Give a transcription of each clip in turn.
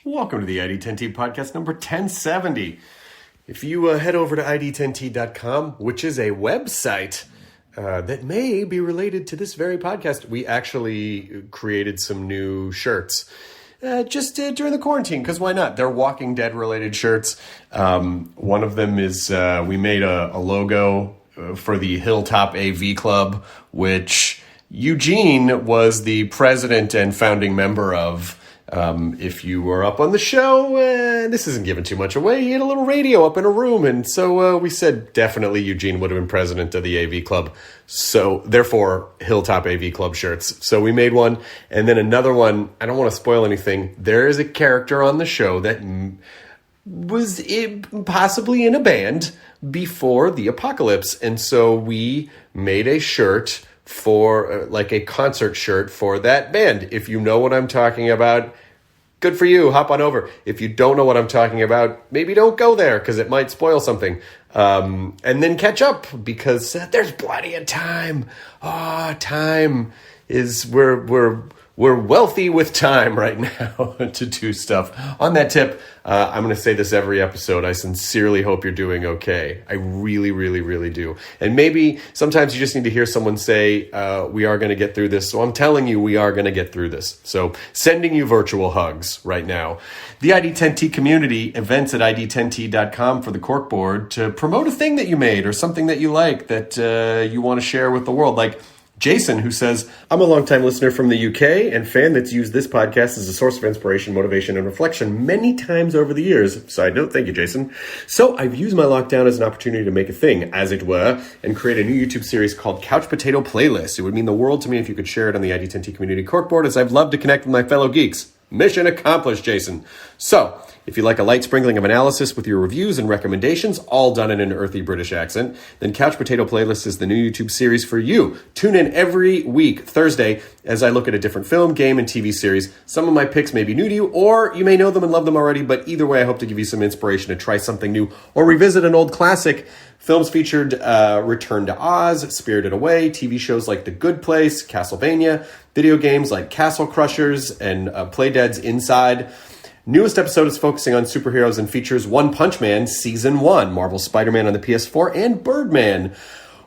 Welcome to the ID10T podcast number 1070. If you head over to ID10T.com, which is a website that may be related to this very podcast, we actually created some new shirts just during the quarantine, because why not? They're Walking Dead related shirts. One of them is we made a logo for the Hilltop AV Club, which Eugene was the president and founding member of. If you were up on the show, this isn't giving too much away. He had a little radio up in a room, and so we said definitely Eugene would have been president of the AV Club. So therefore, Hilltop AV Club shirts. So we made one, and then another one. I don't want to spoil anything. There is a character on the show that was possibly in a band before the apocalypse, and so we made a shirt for like a concert shirt for that band. If you know what I'm talking about, good for you. Hop on over. If you don't know what I'm talking about, maybe don't go there because it might spoil something. And then catch up because there's plenty of time. Time is we're wealthy with time right now to do stuff. On that tip, I'm going to say this every episode. I sincerely hope you're doing okay. I really, really, really do. And maybe sometimes you just need to hear someone say, we are going to get through this. So I'm telling you, we are going to get through this. So sending you virtual hugs right now. The ID10T community, events at ID10T.com for the corkboard to promote a thing that you made or something that you like that you want to share with the world. Like Jason, who says, I'm a longtime listener from the UK and fan that's used this podcast as a source of inspiration, motivation, and reflection many times over the years. Side note, thank you, Jason. So I've used my lockdown as an opportunity to make a thing, as it were, and create a new YouTube series called Couch Potato Playlist. It would mean the world to me if you could share it on the ID10T community corkboard, as I've loved to connect with my fellow geeks. Mission accomplished, Jason. So, if you like a light sprinkling of analysis with your reviews and recommendations, all done in an earthy British accent, then Couch Potato Playlist is the new YouTube series for you. Tune in every week, Thursday, as I look at a different film, game, and TV series. Some of my picks may be new to you, or you may know them and love them already, but either way, I hope to give you some inspiration to try something new or revisit an old classic. Films featured Return to Oz, Spirited Away, TV shows like The Good Place, Castlevania, video games like Castle Crushers and Playdead's Inside. Newest episode is focusing on superheroes and features One Punch Man Season 1, Marvel Spider-Man on the PS4, and Birdman.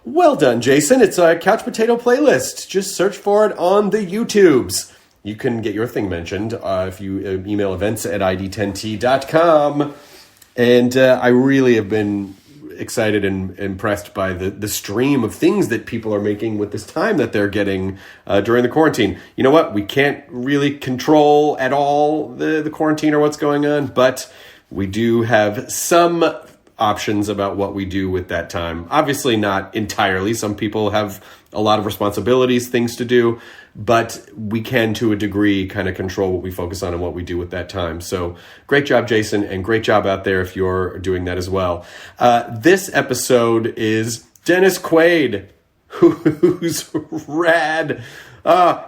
Well done, Jason. It's a Couch Potato Playlist. Just search for it on the YouTubes. You can get your thing mentioned if you email events at ID10T.com. And I really have been excited and impressed by the stream of things that people are making with this time that they're getting during the quarantine. You know what? We can't really control at all the quarantine or what's going on, but we do have some options about what we do with that time. Obviously not entirely. Some people have a lot of responsibilities, things to do, but we can, to a degree, kind of control what we focus on and what we do with that time. So great job, Jason, and great job out there if you're doing that as well. This episode is Dennis Quaid, who's rad.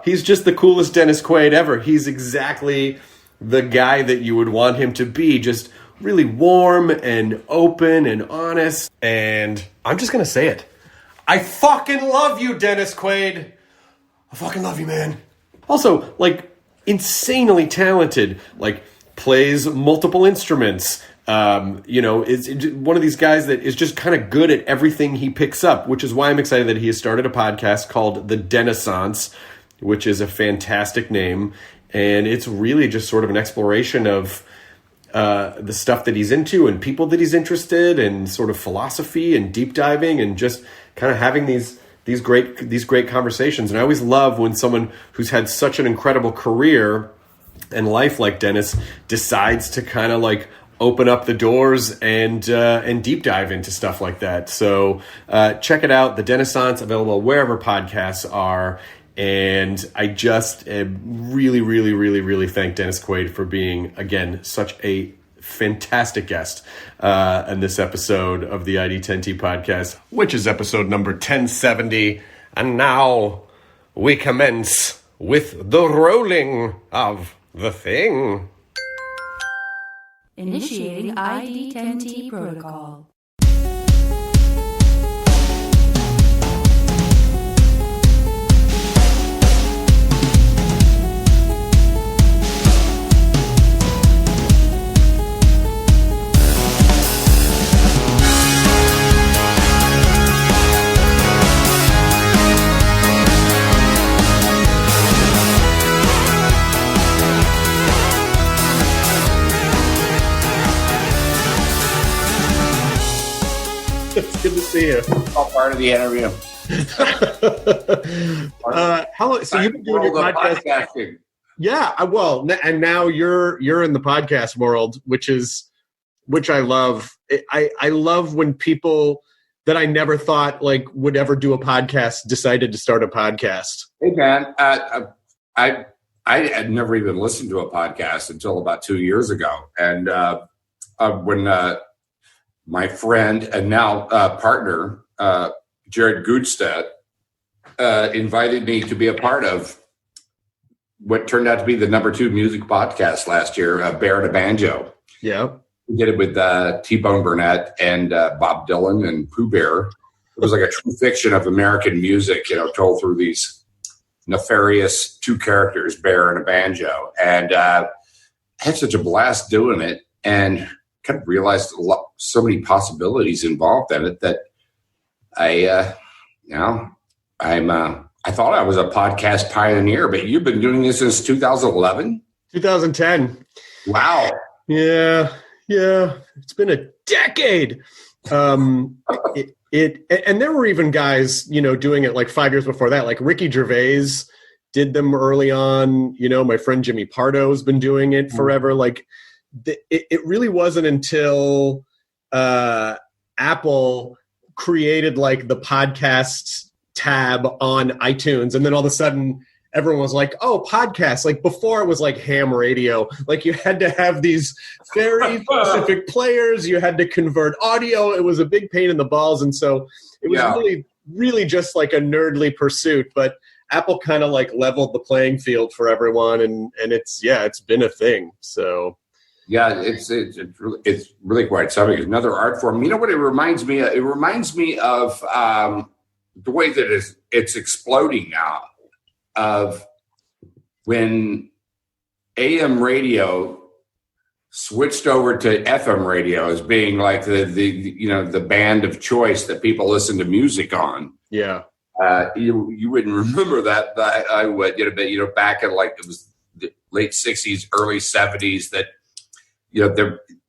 He's just the coolest Dennis Quaid ever. He's exactly the guy that you would want him to be, just really warm and open and honest. And I'm just going to say it. I fucking love you, Dennis Quaid. I fucking love you, man. Also, like, insanely talented. Like, plays multiple instruments. Is one of these guys that is just kind of good at everything he picks up, which is why I'm excited that he has started a podcast called The Dennissance, which is a fantastic name. And it's really just sort of an exploration of the stuff that he's into and people that he's interested in, sort of philosophy and deep diving and just kind of having these great conversations. And I always love when someone who's had such an incredible career and life like Dennis decides to kind of like open up the doors and deep dive into stuff like that. So check it out. The Dennissance, available wherever podcasts are. And I just really, really, really, really thank Dennis Quaid for being, again, such a fantastic guest in this episode of the ID10T podcast, which is episode number 1070. And now we commence with the rolling of the thing. Initiating ID10T protocol. Good to see you. All part of the interview. So you've been doing your podcast. Podcasting. Yeah, and now you're in the podcast world, which I love. I love when people that I never thought like would ever do a podcast decided to start a podcast. Hey man, I had never even listened to a podcast until about 2 years ago, and when my friend and now partner Jared Gutstedt invited me to be a part of what turned out to be the #2 music podcast last year, Bear and a Banjo. Yeah. We did it with T-Bone Burnett and Bob Dylan and Pooh Bear. It was like a true fiction of American music, told through these nefarious two characters, Bear and a Banjo. And I had such a blast doing it and kind of realized so many possibilities involved in it that I thought I was a podcast pioneer, but you've been doing this since 2011? 2010. Wow. Yeah. It's been a decade. And there were even guys, doing it like 5 years before that. Like Ricky Gervais did them early on. My friend Jimmy Pardo's been doing it forever. Like it really wasn't until Apple created like the podcast tab on iTunes, and then all of a sudden everyone was like, oh, podcasts. Like before it was like ham radio. Like you had to have these very specific players. You had to convert audio. It was a big pain in the balls. And so it was really, really just like a nerdly pursuit. But Apple kind of like leveled the playing field for everyone. And it's been a thing. So. Yeah, it's really quite something. It's another art form. You know what it reminds me of? It reminds me of the way that it's exploding now. Of when AM radio switched over to FM radio as being like the band of choice that people listen to music on. Yeah, you wouldn't remember that, but I would. Back in like it was the late '60s, early '70s. That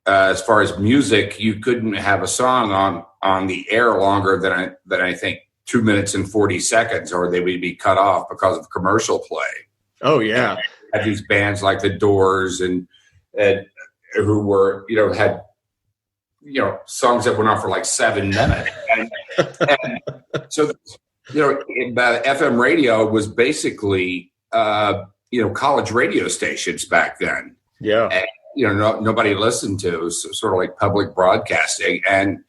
as far as music, you couldn't have a song on the air longer than I think 2 minutes and 40 seconds, or they would be cut off because of commercial play. Oh yeah, had these bands like the Doors and who were had songs that went on for like 7 minutes, and so FM radio was basically college radio stations back then. Yeah, and, nobody listened to, sort of like public broadcasting, and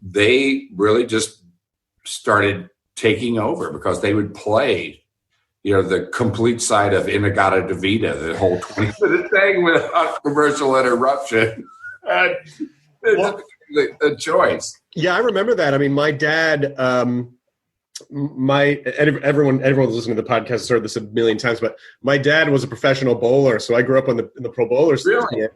they really just started taking over because they would play, the complete side of Inagata Davida, the whole 20-minute thing without commercial interruption. And the choice. Yeah, I remember that. I mean, my dad, everyone listening to the podcast has heard this a million times, but my dad was a professional bowler, so I grew up in the pro bowler system. Really?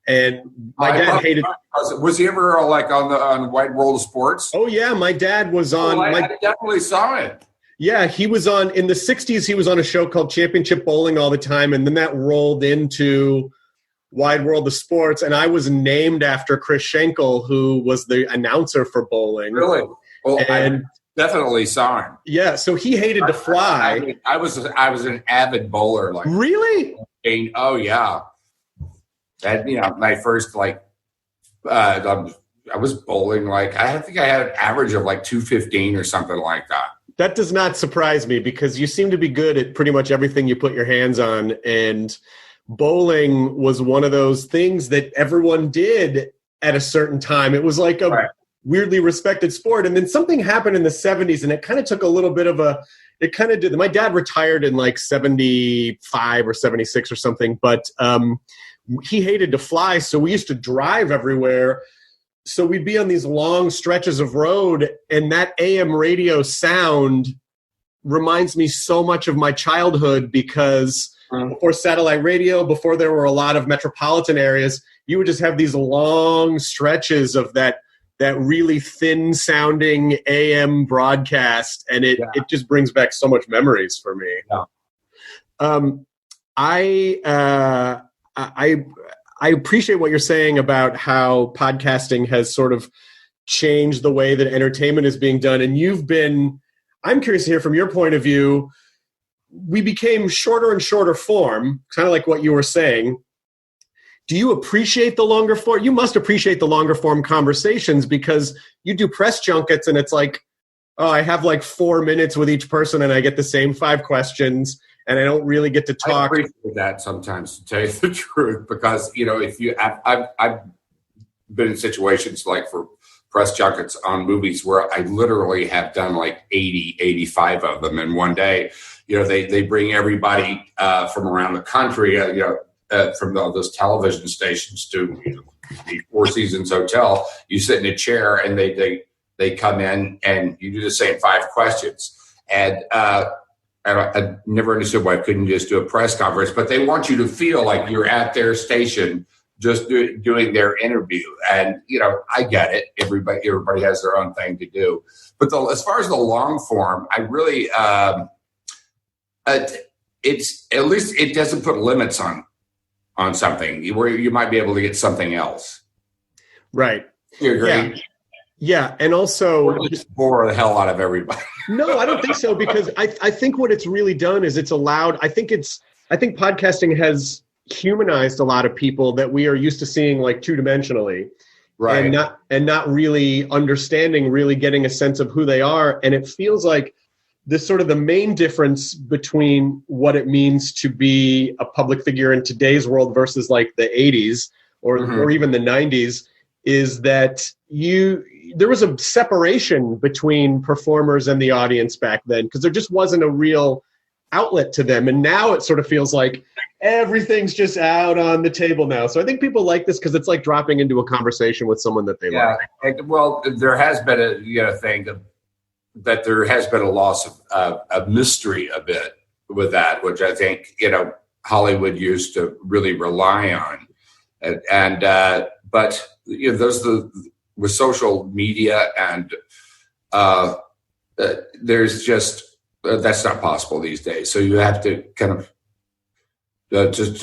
And my dad hated. Was he ever like on Wide World of Sports? Oh yeah, my dad was on. I definitely saw it. Yeah, he was on in the '60s. He was on a show called Championship Bowling all the time, and then that rolled into Wide World of Sports, and I was named after Chris Schenkel, who was the announcer for bowling. Really? Well, and definitely saw him. Yeah, so he hated to fly. I was an avid bowler. Like really? Oh yeah. That my first I was bowling I think I had an average of like 215 or something like that. That does not surprise me because you seem to be good at pretty much everything you put your hands on, and bowling was one of those things that everyone did at a certain time. It was like a weirdly respected sport. And then something happened in the 70s, and it kind of took a little bit of my dad retired in like 75 or 76 or something, but he hated to fly. So we used to drive everywhere. So we'd be on these long stretches of road, and that AM radio sound reminds me so much of my childhood because before satellite radio, before there were a lot of metropolitan areas, you would just have these long stretches of that really thin sounding AM broadcast. And it just brings back so much memories for me. Yeah. I appreciate what you're saying about how podcasting has sort of change the way that entertainment is being done. And I'm curious to hear from your point of view, we became shorter and shorter form, kind of like what you were saying. Do you appreciate the longer form? You must appreciate the longer form conversations, because you do press junkets and it's like, oh, I have like 4 minutes with each person and I get the same 5 questions and I don't really get to talk. I appreciate that sometimes, to tell you the truth, because, I've been in situations like for press junkets on movies where I literally have done like 80, 85 of them in one day. They bring everybody from around the country, from those television stations to the Four Seasons Hotel. You sit in a chair and they come in and you do the same 5 questions. And I never understood why I couldn't just do a press conference, but they want you to feel like you're at their station just doing their interview. And, I get it. Everybody has their own thing to do. But as far as the long form, I really, it's at least it doesn't put limits on something where you might be able to get something else. Right. You agree? Yeah. And also just bore the hell out of everybody. No, I don't think so, because I think what it's really done is it's allowed, I think podcasting has humanized a lot of people that we are used to seeing like two-dimensionally. Right. And not really understanding, really getting a sense of who they are. And it feels like this sort of the main difference between what it means to be a public figure in today's world versus like the 80s or even the 90s is that there was a separation between performers and the audience back then, because there just wasn't a real outlet to them. And now it sort of feels like everything's just out on the table now. So I think people like this because it's like dropping into a conversation with someone that they like. Well, there has been a thing that there has been a loss of mystery a bit with that, which I think Hollywood used to really rely on, but with social media and there's just that's not possible these days. So you have to kind of just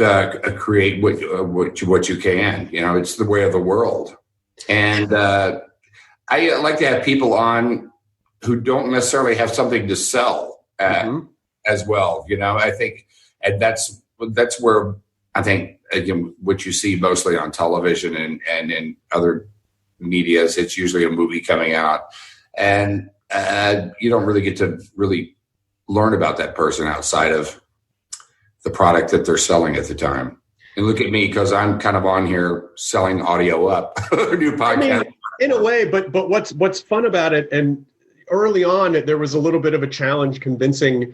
create what you can. It's the way of the world, and I like to have people on who don't necessarily have something to sell as well. I think, and that's where I think again what you see mostly on television and in other medias. It's usually a movie coming out, and you don't really get to really learn about that person outside of the product that they're selling at the time. And look at me, because I'm kind of on here selling audio up a new podcast. I mean, in a way, but what's fun about it, and early on there was a little bit of a challenge convincing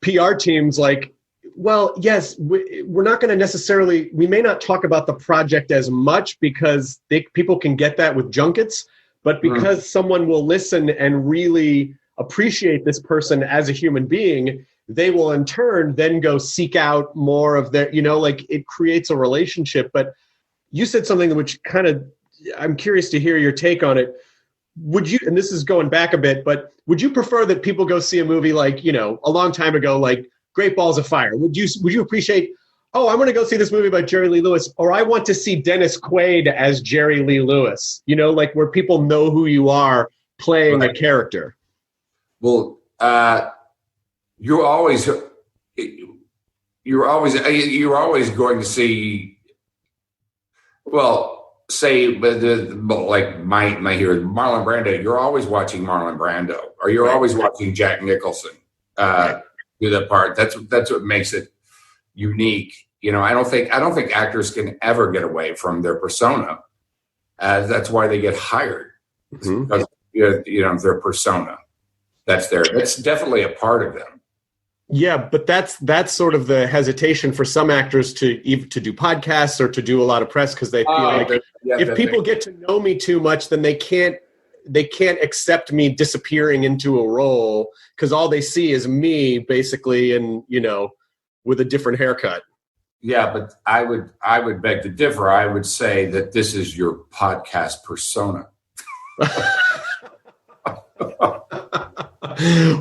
PR teams like, well, yes, we're not going to necessarily, we may not talk about the project as much because people can get that with junkets, but because someone will listen and really appreciate this person as a human being, they will in turn then go seek out more of their, it creates a relationship. But you said something which kind of, I'm curious to hear your take on it. Would you, and this is going back a bit, but would you prefer that people go see a movie like, a long time ago, like Great Balls of Fire? Would you appreciate, oh, I'm going to go see this movie by Jerry Lee Lewis, or I want to see Dennis Quaid as Jerry Lee Lewis, like where people know who you are playing a character? Well, you're always going to see, well, say, like my hero, Marlon Brando. You're always watching Marlon Brando, or you're always watching Jack Nicholson do that part. That's what makes it unique. I don't think actors can ever get away from their persona. That's why they get hired. Because, their persona. That's definitely a part of them. Yeah, but that's sort of the hesitation for some actors to do podcasts or to do a lot of press, because they feel like if people get to know me too much, then they can't accept me disappearing into a role, because all they see is me basically, and with a different haircut. Yeah, but I would beg to differ. I would say that this is your podcast persona.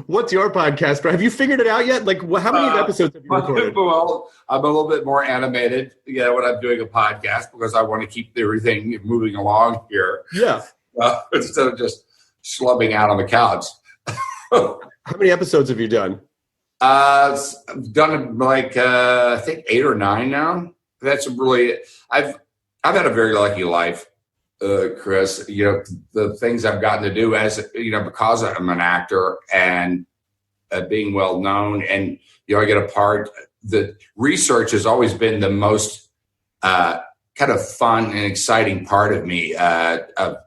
What's your podcast? Have you figured it out yet? Like, how many episodes have you recorded? Well, I'm a little bit more animated, when I'm doing a podcast, because I want to keep everything moving along here. Yeah. instead of just slubbing out on the couch. How many episodes have you done? I've done like I think 8 or 9 now. That's really I've had a very lucky life, Chris. You know, the things I've gotten to do as because I'm an actor and being well known, and I get a part. The research has always been the most kind of fun and exciting part of me of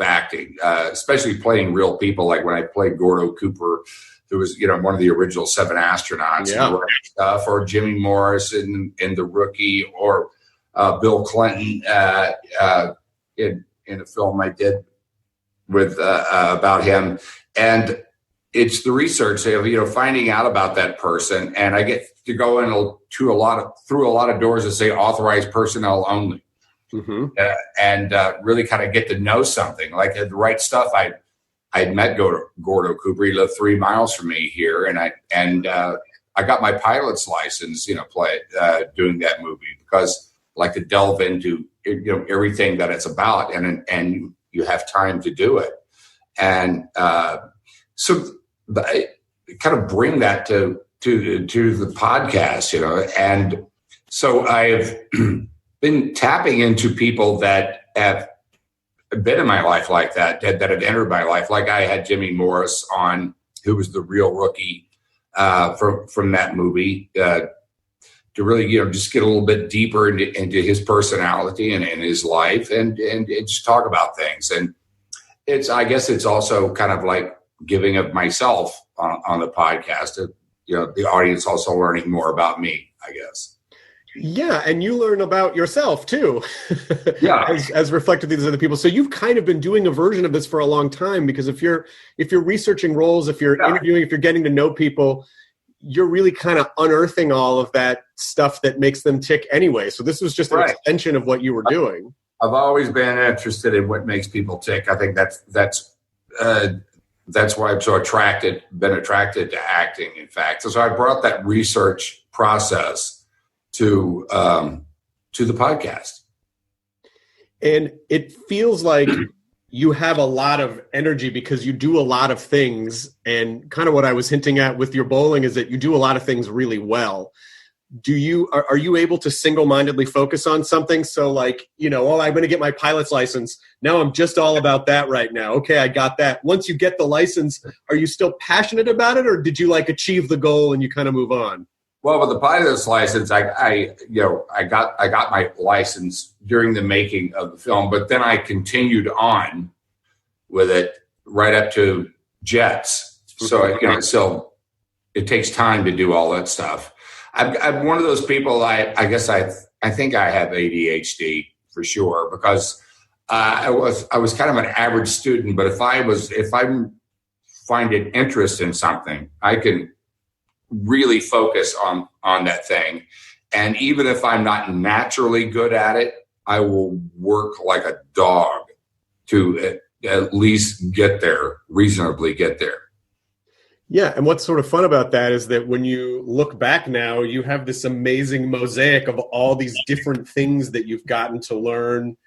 acting, especially playing real people. Like when I played Gordo Cooper, who was one of the original 7 astronauts, stuff, or Jimmy Morris in The Rookie, or Bill Clinton in a film I did with about him. And it's the research of finding out about that person, and I get to go through a lot of doors that say authorized personnel only, and really kind of get to know something. Like the right stuff. I'd met Gordo Cooper. He lived 3 miles from me here, and I got my pilot's license. Doing that movie because I like to delve into everything that it's about, and you have time to do it, and so I kind of bring that to the podcast, and so I've been tapping into people that have been in my life like that have entered my life. Like I had Jimmy Morris on, who was the real rookie from that movie, to really just get a little bit deeper into his personality and his life, and just talk about things. And I guess it's also kind of like giving of myself on the podcast. The audience also learning more about me, I guess. Yeah, and you learn about yourself too. Yeah, as reflected through these other people. So you've kind of been doing a version of this for a long time, because if you're researching roles, if you're interviewing, if you're getting to know people, you're really kind of unearthing all of that stuff that makes them tick anyway. So this was just an extension of what you were doing. I've always been interested in what makes people tick. I think that's why I'm so been attracted to acting, in fact. So I brought that research process to the podcast. And it feels like you have a lot of energy because you do a lot of things. And kind of what I was hinting at with your bowling is that you do a lot of things really well. Are you able to single-mindedly focus on something? So like, I'm going to get my pilot's license. Now I'm just all about that right now. Okay, I got that. Once you get the license, are you still passionate about it, or did you achieve the goal and you kind of move on? Well, with the pilot's license, I got my license during the making of the film, but then I continued on with it right up to jets. So so it takes time to do all that stuff. I'm one of those people. I guess I think I have ADHD for sure, because I was kind of an average student, but if I find an interest in something, I can really focus on that thing. And even if I'm not naturally good at it, I will work like a dog to at least reasonably get there. Yeah, and what's sort of fun about that is that when you look back now, you have this amazing mosaic of all these different things that you've gotten to learn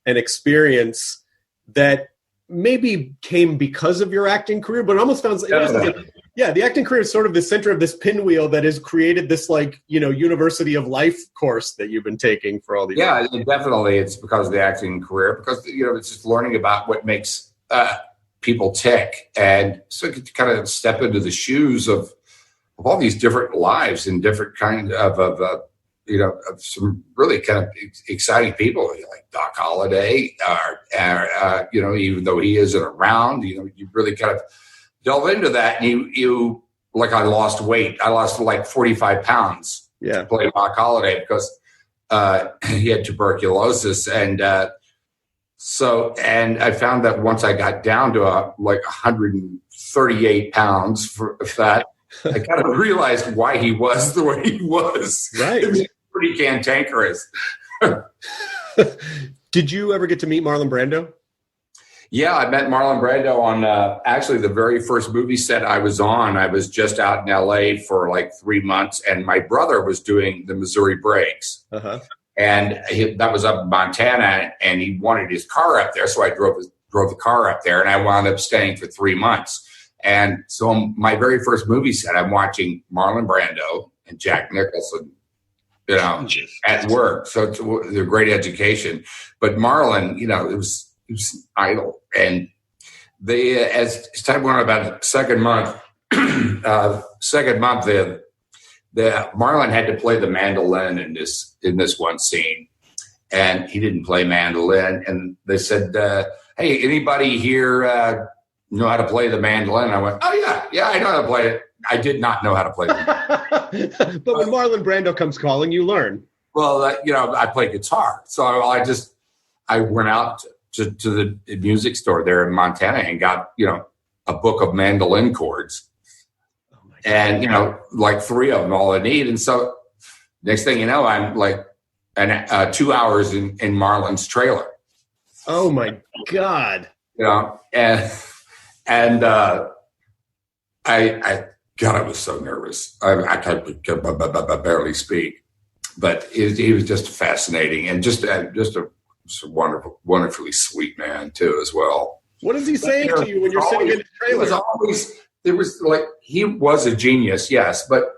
and experience that maybe came because of your acting career, but it almost sounds like, the acting career is sort of the center of this pinwheel that has created this University of Life course that you've been taking for all these years. Yeah, definitely. It's because of the acting career, because, it's just learning about what makes people tick, and so you kind of step into the shoes of all these different lives and different kind of some really kind of exciting people, like Doc Holliday, even though he isn't around, you really kind of delve into that, and you I lost weight. I lost like 45 pounds to play Doc Holliday because he had tuberculosis, and and I found that once I got down to 138 pounds for fat, I kind of realized why he was the way he was. Right. It was pretty cantankerous. Did you ever get to meet Marlon Brando? Yeah, I met Marlon Brando on actually the very first movie set I was on. I was just out in LA for 3 months, and my brother was doing the Missouri Breaks. And that was up in Montana, and he wanted his car up there. So I drove the car up there, and I wound up staying for 3 months. And so my very first movie set, I'm watching Marlon Brando and Jack Nicholson, at work. So it's a great education. But Marlon, it was idle. And as time went on, about the second month, the Marlon had to play the mandolin in this one scene, and he didn't play mandolin. And they said, "Hey, anybody here know how to play the mandolin?" I went, "Oh yeah, I know how to play it." I did not know how to play it. But when Marlon Brando comes calling, you learn. Well, I play guitar, so I went out to the music store there in Montana and got a book of mandolin chords. And, like 3 of them, all I need. And so next thing you know, I'm like 2 hours in Marlon's trailer. Oh, my God. And I was so nervous. I could barely speak. But he was just fascinating and just a wonderful, wonderfully sweet man, too, as well. What is he saying to you when you're sitting in the trailer? He was a genius, yes, but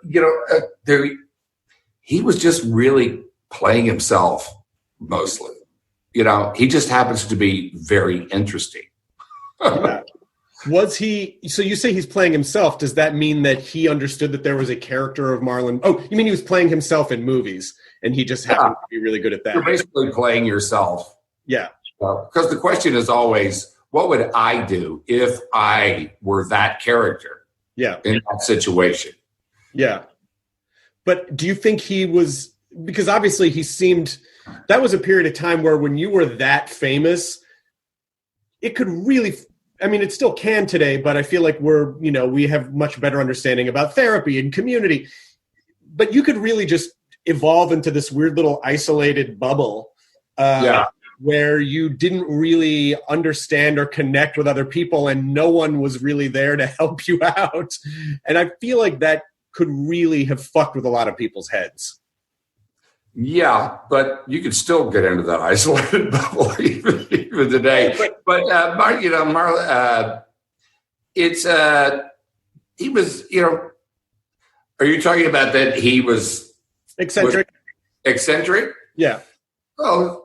he was just really playing himself mostly. He just happens to be very interesting. Yeah. Was he? So you say he's playing himself. Does that mean that he understood that there was a character of Marlon? Oh, you mean he was playing himself in movies, and he just happened to be really good at that? You're basically playing yourself. Yeah. Because the question is always, what would I do if I were that character? Yeah. In that situation. Yeah. But do you think he was, because obviously that was a period of time where when you were that famous, it could really, it still can today, but I feel like we have much better understanding about therapy and community, but you could really just evolve into this weird little isolated bubble. Where you didn't really understand or connect with other people and no one was really there to help you out. And I feel like that could really have fucked with a lot of people's heads. Yeah, but you could still get into that isolated bubble even today. But Marlon, he was, are you talking about that he was eccentric? Eccentric? Yeah. Oh,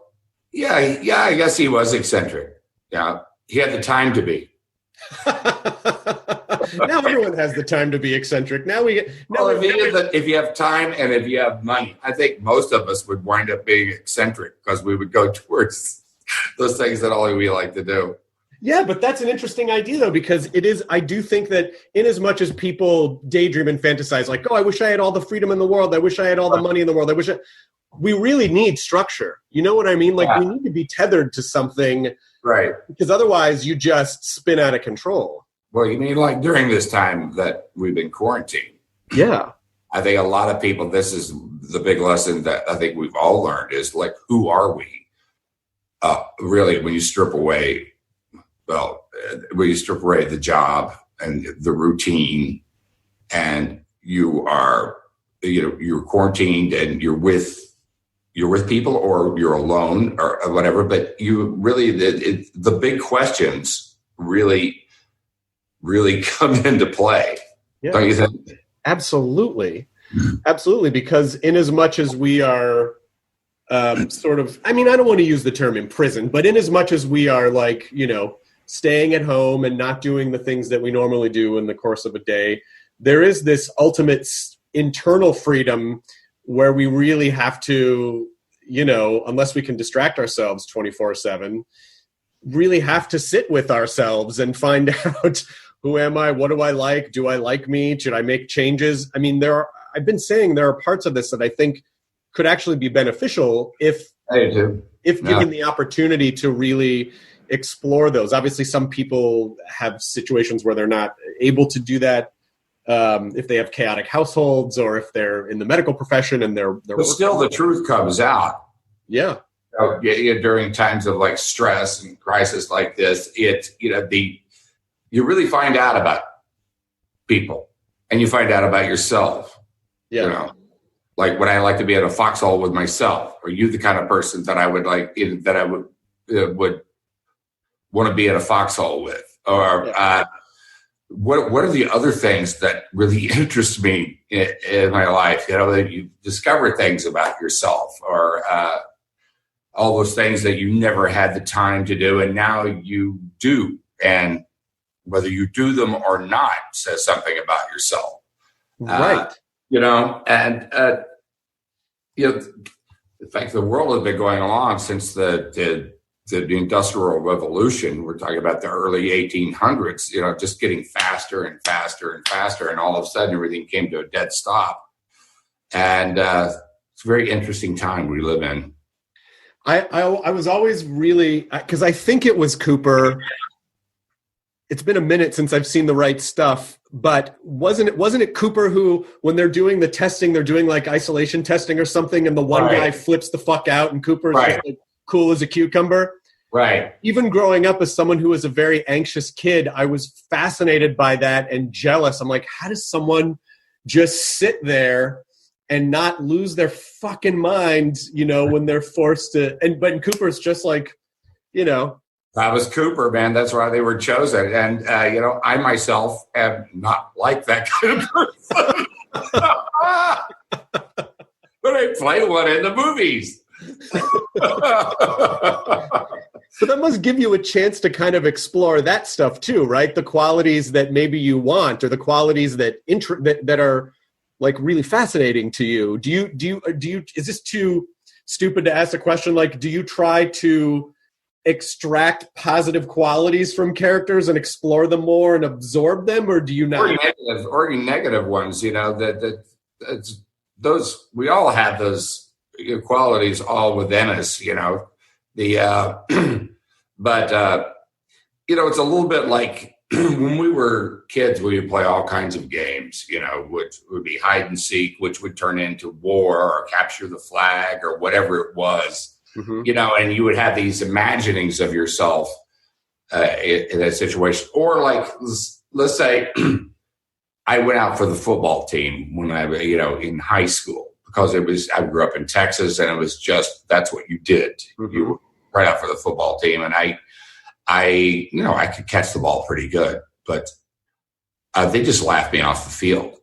yeah, I guess he was eccentric. Yeah, he had the time to be. Now everyone has the time to be eccentric. If you have time and if you have money, I think most of us would wind up being eccentric because we would go towards those things that only we like to do. Yeah, but that's an interesting idea, though, because I do think that in as much as people daydream and fantasize, like, oh, I wish I had all the freedom in the world. I wish I had all the money in the world. We really need structure. You know what I mean? Like, we need to be tethered to something. Right. Because otherwise you just spin out of control. Well, you mean like during this time that we've been quarantined? Yeah. I think a lot of people, this is the big lesson that I think we've all learned is like, who are we? Really, when you strip away the job and the routine and you're quarantined and you're with people or you're alone or whatever, but you really, the big questions really come into play. Yeah. Don't you think? Absolutely. Absolutely. Because in as much as we are I don't want to use the term imprisoned, but in as much as we are like, staying at home and not doing the things that we normally do in the course of a day, there is this ultimate internal freedom where we really have to, unless we can distract ourselves 24/7, really have to sit with ourselves and find out, who am I? What do I like? Do I like me? Should I make changes? I mean, I've been saying there are parts of this that I think could actually be beneficial if given the opportunity to really explore those. Obviously, some people have situations where they're not able to do that. If they have chaotic households or if they're in the medical profession and they're but still the truth comes out. Yeah. During times of like stress and crisis like this, you really find out about people and you find out about yourself. Yeah. like would I like to be in a foxhole with myself? Are you the kind of person that I would like that I would want to be in a foxhole with? Or what are the other things that really interest me in my life? You know, that you discover things about yourself, or all those things that you never had the time to do, and now you do. And whether you do them or not says something about yourself. Right. You know, and you know, in fact, the world has been going along since the Industrial Revolution. We're talking about the early 1800s. You know, just getting faster and faster and faster, and all of a sudden, everything came to a dead stop. And it's a very interesting time we live in. I was always really, because I think it was Cooper. It's been a minute since I've seen The Right Stuff, but wasn't it Cooper who, when they're doing the testing, they're doing like isolation testing or something, and the one guy flips the fuck out, and Cooper's just like cool as a cucumber? Right. Even growing up as someone who was a very anxious kid, I was fascinated by that and jealous. I'm like, how does someone just sit there and not lose their fucking mind, you know, when they're forced to? But Cooper's just like, you know. That was Cooper, man. That's why they were chosen. And, you know, I myself am not like that kind of person. But I play one in the movies. So that must give you a chance to kind of explore that stuff too, right? The qualities that maybe you want, or the qualities that that are like really fascinating to you. Do you, is this too stupid to ask a question? Like, do you try to extract positive qualities from characters and explore them more and absorb them, or do you not? Or negative ones, you know, those, we all have those qualities all within us, you know, but you know, it's a little bit like when we were kids, we would play all kinds of games, you know, which would be hide and seek, which would turn into war or capture the flag or whatever it was. Mm-hmm. You know, and you would have these imaginings of yourself in that situation. Or like, let's say I went out for the football team when I, you know, in high school, because I grew up in Texas, and it was just, that's what you did. Mm-hmm. You were right out for the football team. And I, you know, I could catch the ball pretty good, but they just laughed me off the field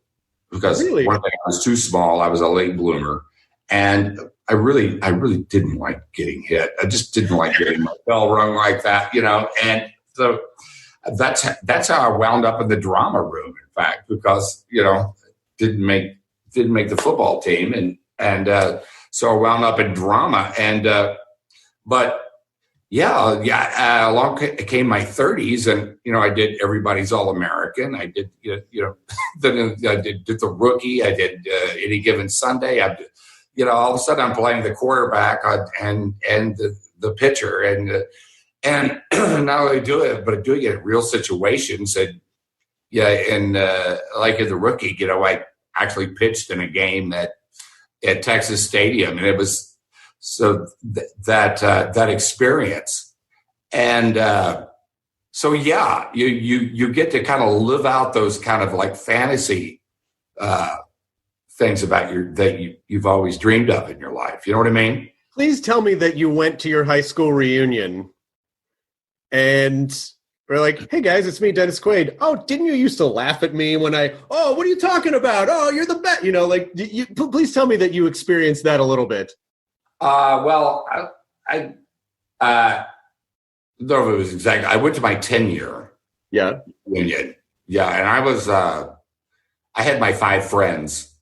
because one thing, I was too small. I was a late bloomer. And I really didn't like getting hit. I just didn't like getting my bell rung like that, you know. And so that's how I wound up in the drama room, in fact, because, you know, didn't make the football team, and so I wound up in drama. And but along came my 30s, and you know, I did Everybody's All-American. I did then I did the Rookie. I did Any Given Sunday. You know, all of a sudden I'm playing the quarterback and the pitcher, and not only do it, but doing it in real situations. And like in the Rookie, you know, I actually pitched in a game at Texas Stadium, and it was so that experience. And so you get to kind of live out those kind of like fantasy things about you've always dreamed of in your life. You know what I mean? Please tell me that you went to your high school reunion and we're like, hey guys, it's me, Dennis Quaid. Oh, didn't you used to laugh at me when what are you talking about? Oh, you're the best. You know, like, please tell me that you experienced that a little bit. Well, I don't know if it was exactly, I went to my 10-year reunion. Yeah. And I was, I had my 5 friends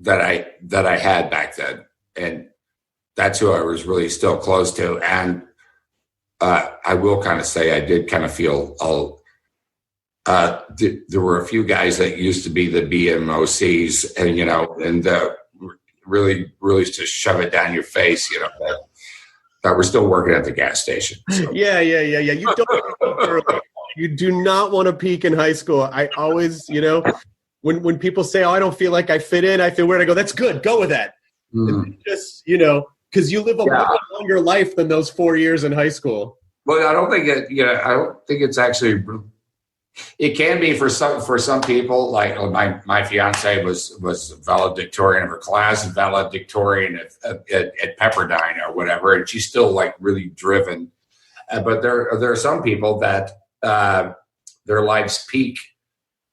that I had back then, and that's who I was really still close to. And I will kind of say I did kind of feel there were a few guys that used to be the BMOCs, and you know, and really to shove it down your face, you know, that we're still working at the gas station. So. Yeah. You don't. You do not want to peak in high school. I always, you know. When people say, oh, I don't feel like I fit in, I feel weird, I go, that's good. Go with that. Just, you know, because you live a much longer life than those 4 years in high school. Well, I don't think it's actually It can be for some people. Like my fiance was valedictorian of her class and valedictorian at Pepperdine or whatever, and she's still like really driven. But there are some people that their life's peak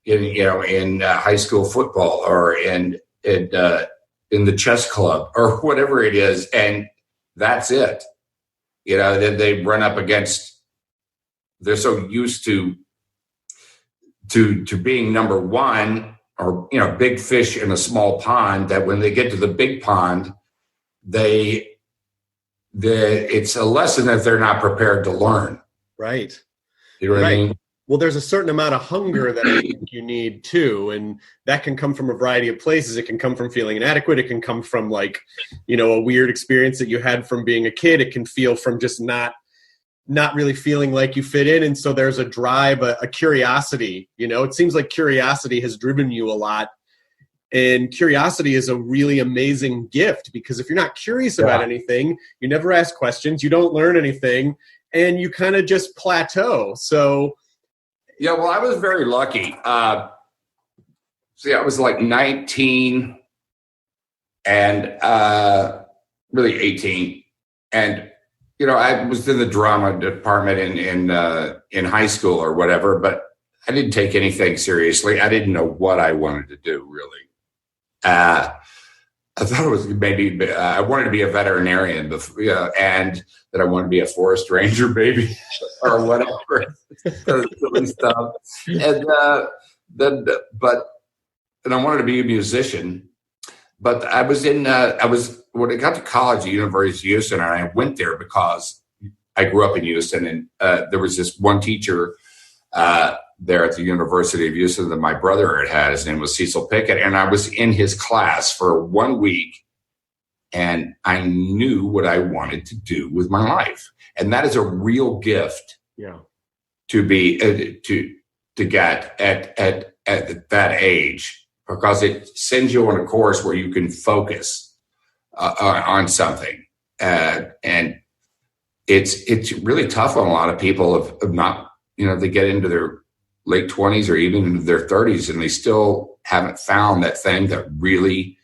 in high school football or in the chess club or whatever it is, and that's it. Then they run up against. They're so used to being number one or big fish in a small pond that when they get to the big pond, it's a lesson that they're not prepared to learn. Right. You know what I mean? Well, there's a certain amount of hunger that I think you need too, and that can come from a variety of places. It can come from feeling inadequate. It can come from a weird experience that you had from being a kid. It can feel from just not really feeling like you fit in. And so there's a drive, a curiosity. It seems like curiosity has driven you a lot. And curiosity is a really amazing gift, because if you're not curious about anything, you never ask questions, you don't learn anything, and you kind of just plateau. So yeah, well, I was very lucky. I was like 19 and really 18. And, I was in the drama department in high school or whatever, but I didn't take anything seriously. I didn't know what I wanted to do, really. I thought it was maybe I wanted to be a veterinarian before, and that I wanted to be a forest ranger, maybe, or whatever, silly stuff. And I wanted to be a musician. But I was when I got to college at University of Houston, and I went there because I grew up in Houston, and there was this one teacher there at the University of Houston that my brother had. His name was Cecil Pickett, and I was in his class for 1 week, and I knew what I wanted to do with my life, and that is a real gift. Yeah. To be to get at that age, because it sends you on a course where you can focus on something, and it's really tough on a lot of people of not they get into their late 20s or even into their 30s, and they still haven't found that thing that really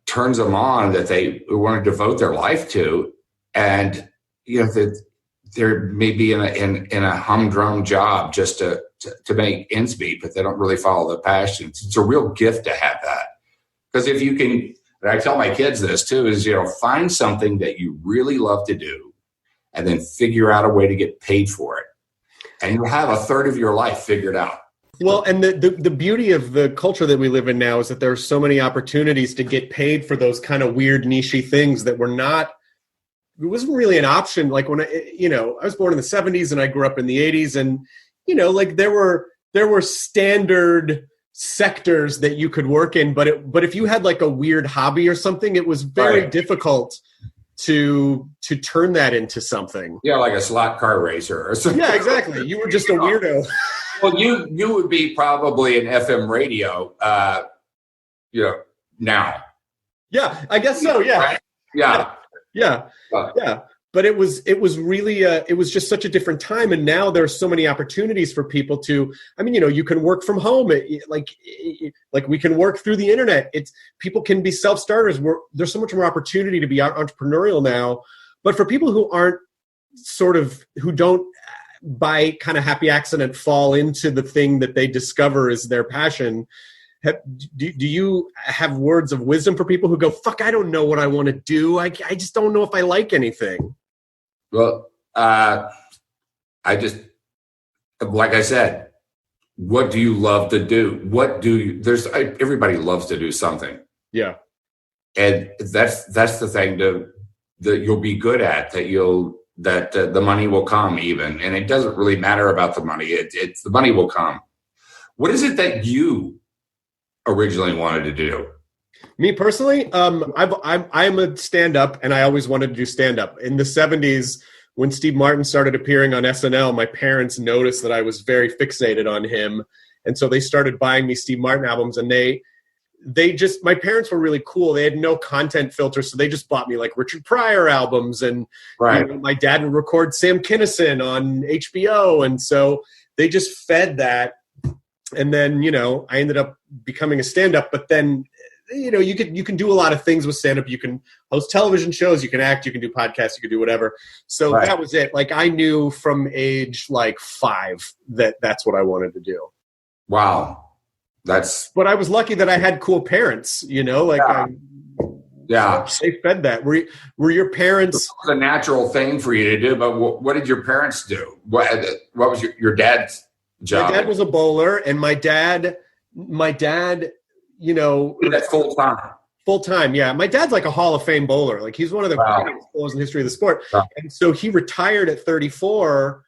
turns them on, that they want to devote their life to. And they're maybe in a humdrum job just to make ends meet, but they don't really follow the passion. It's a real gift to have that, because if you can, and I tell my kids this too, is find something that you really love to do, and then figure out a way to get paid for it, and you'll have a third of your life figured out. Well, and the beauty of the culture that we live in now is that there are so many opportunities to get paid for those kind of weird niche-y things that it wasn't really an option. Like when I was born in the 70s and I grew up in the 80s, and there were standard sectors that you could work in, but if you had like a weird hobby or something, it was very difficult to turn that into something. Yeah, like a slot car racer or something. Yeah, exactly. You were just a weirdo. Well, you would be probably an FM radio, now. Yeah, I guess so. Yeah. Right? Yeah. Yeah. But it was really it was just such a different time, and now there's so many opportunities for people to. I mean, you can work from home, like we can work through the internet. People can be self-starters. There's so much more opportunity to be entrepreneurial now. But for people who aren't who don't by kind of happy accident fall into the thing that they discover is their passion, do you have words of wisdom for people who go, fuck, I don't know what I want to do. I just don't know if I like anything. Well, I just, like I said, what do you love to do? Everybody loves to do something. Yeah. And that's the thing that you'll be good at, that the money will come even. And it doesn't really matter about the money. It's the money will come. What is it that you originally wanted to do? Me personally, I'm a stand-up, and I always wanted to do stand-up. In the 70s, when Steve Martin started appearing on SNL, my parents noticed that I was very fixated on him, and so they started buying me Steve Martin albums, and my parents were really cool. They had no content filter, so they just bought me like Richard Pryor albums, and my dad would record Sam Kinison on HBO, and so they just fed that. And then, I ended up becoming a stand-up, but then, you can do a lot of things with stand-up. You can host television shows, you can act, you can do podcasts, you can do whatever. So That was it. Like, I knew from age 5 that that's what I wanted to do. Wow. But I was lucky that I had cool parents, they fed that. Were your parents? It was a natural thing for you to do, but what did your parents do? What was your dad's job? My dad was a bowler, and my dad, that's full time. Full time, yeah. My dad's like a Hall of Fame bowler. Like, he's one of the greatest bowlers in the history of the sport. Wow. And so he retired at 34,